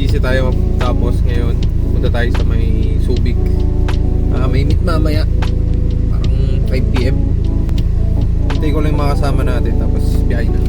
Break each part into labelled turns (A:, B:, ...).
A: busy tayo. Tapos ngayon, punta tayo sa may Subic. May meet mamaya. Parang 5 PM. Hintay ko lang yung mga kasama natin. Tapos biyahe na.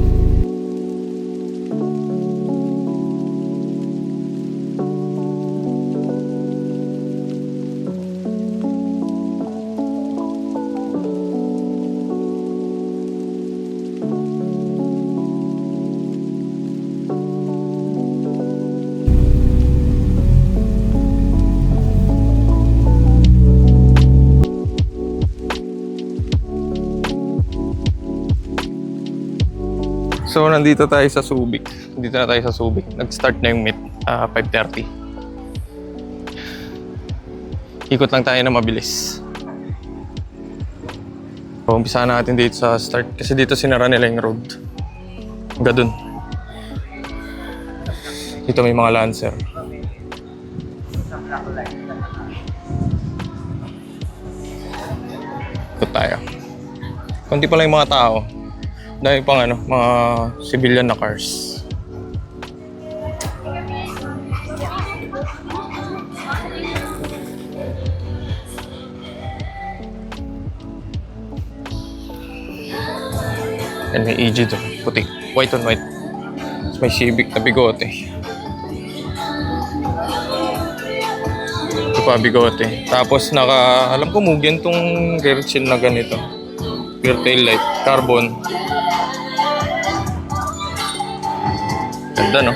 A: So, nandito tayo sa Subic. Nandito na tayo sa Subic. Nag-start na yung meet, 5:30. Ikot lang tayo na mabilis. So, umpisahan natin dito sa start. Kasi dito sinara nila yung road. Hanggang dun. Dito may mga Lancer. Ikot tayo. Kunti pa lang yung mga tao. Dahil pang mga civilian na cars. And may EG doon, puti, white on white. May Civic na bigote. Ito pa bigote. Tapos alam ko Mugen tong rear shield na ganito. Rear tail light, carbon. Ganda, no?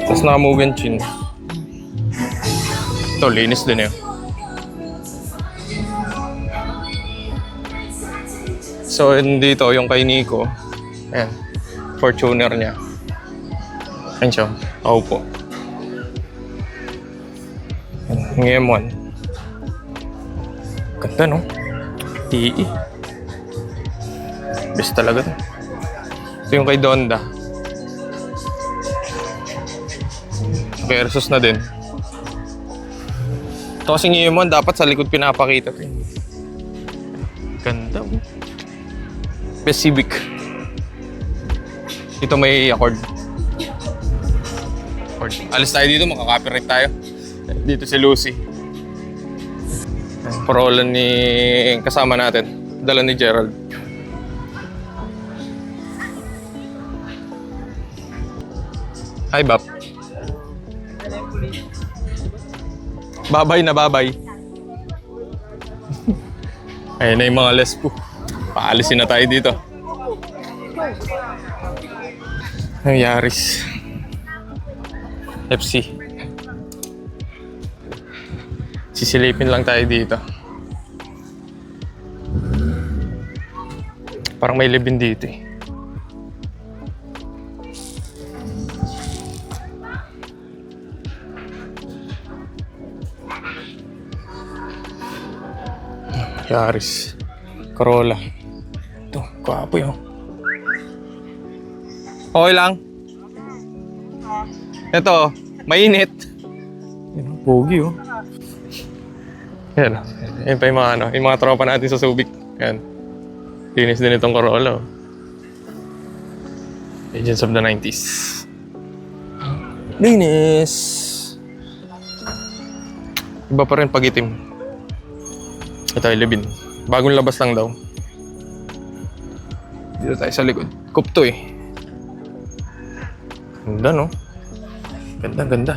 A: Tapos naka-Mugen chin. Ito, linis din yun. So, dito yung kay Nico. Ayan. Fortuner niya. Ayan siya. Ako po. Yung M1. Ganda, no? TE. Best talaga to. Ito yung kay Donda. Versus na din. Ito kasing M1 dapat sa likod pinapakita to. Ganda, oh. Best Civic. Ito may Accord. Alis tayo dito, makaka-copyright tayo. Dito si Lucy. Parolan ni kasama natin. Dala ni Gerald. Hi, Bap. Babay na babay. Ayun na yung mga lespo. Paalisin na tayo dito. Ay, Yaris. FC. Sisilipin lang tayo dito. Parang may libin dito eh. Yaris. Corolla. Ito, kapoy oh. Okay lang. Ito, mainit. Yan, pogi oh. Yan, yan pa yung mga tropa natin sa Subic. Yan. Linis din itong Corolla. Agents of the 90s. Linis! Iba pa rin pag itim. Ito ay libin. Bagong labas lang daw. Dito tayo sa likod. Kupto eh. Ganda, no? Ganda, ganda.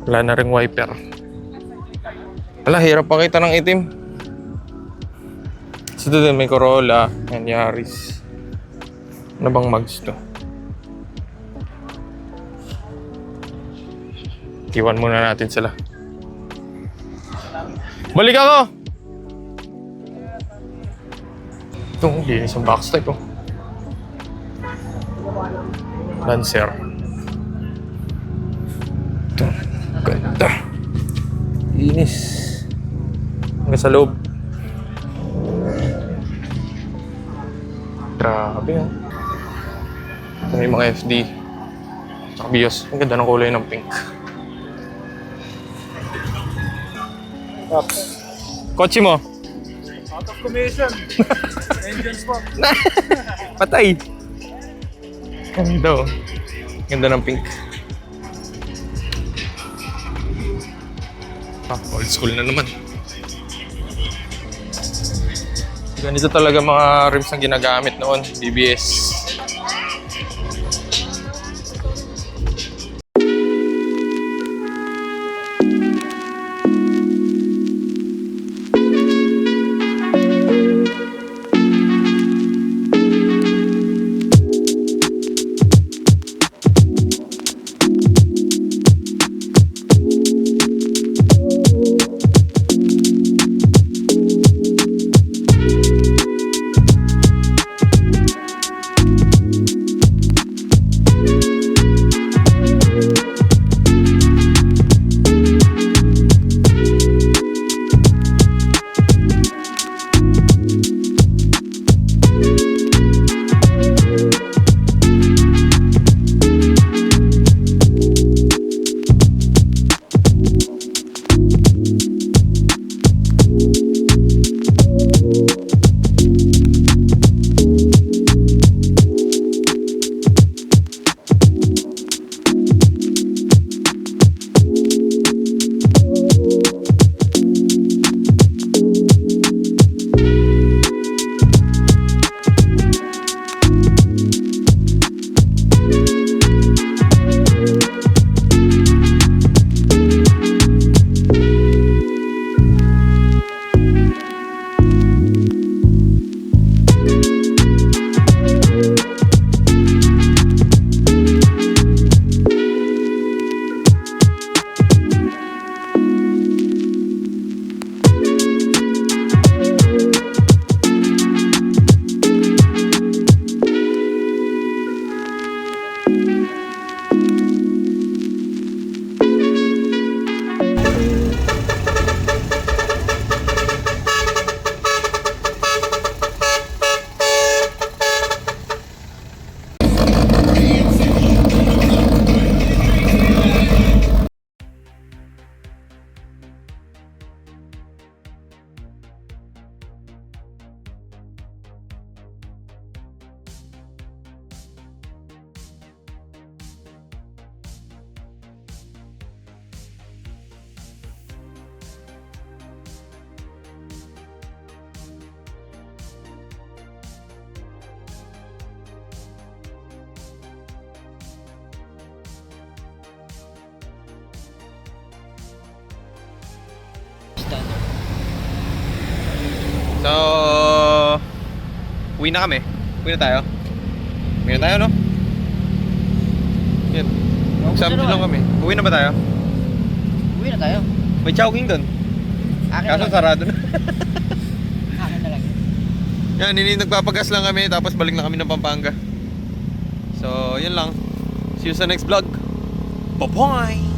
A: Wala na ring wiper. Wala, hirap pakita ng itim. So doon may Corolla and Yaris. Ano bang mags to? Iwan muna natin sila. Balik ako! Ito, linis ang box type oh. Lancer. Ito, ganda. Linis. Hanggang sa loob. Grabe ah. Ito may mga FD. Tsaka BIOS. Ang ganda ng kulay ng pink. Kotse mo?
B: Out of commission. Engine swap.
A: Patay. Ganda oh. Ganda ng pink. Old school na naman. Ganito talaga mga rims ang ginagamit noon, BBS. So, uwi na kami. Uwi na tayo. Uwi na tayo, no? Yan. Example lang kami. Uwi na ba tayo?
C: Uwi na tayo.
A: May Chowking doon.
C: Akin
A: Kaso
C: na lang.
A: sarado na.
C: Akin na lang.
A: Yan, nagpapagas lang kami. Tapos balik na kami ng Pampanga. So, yan lang. See you sa next vlog. Bye-bye!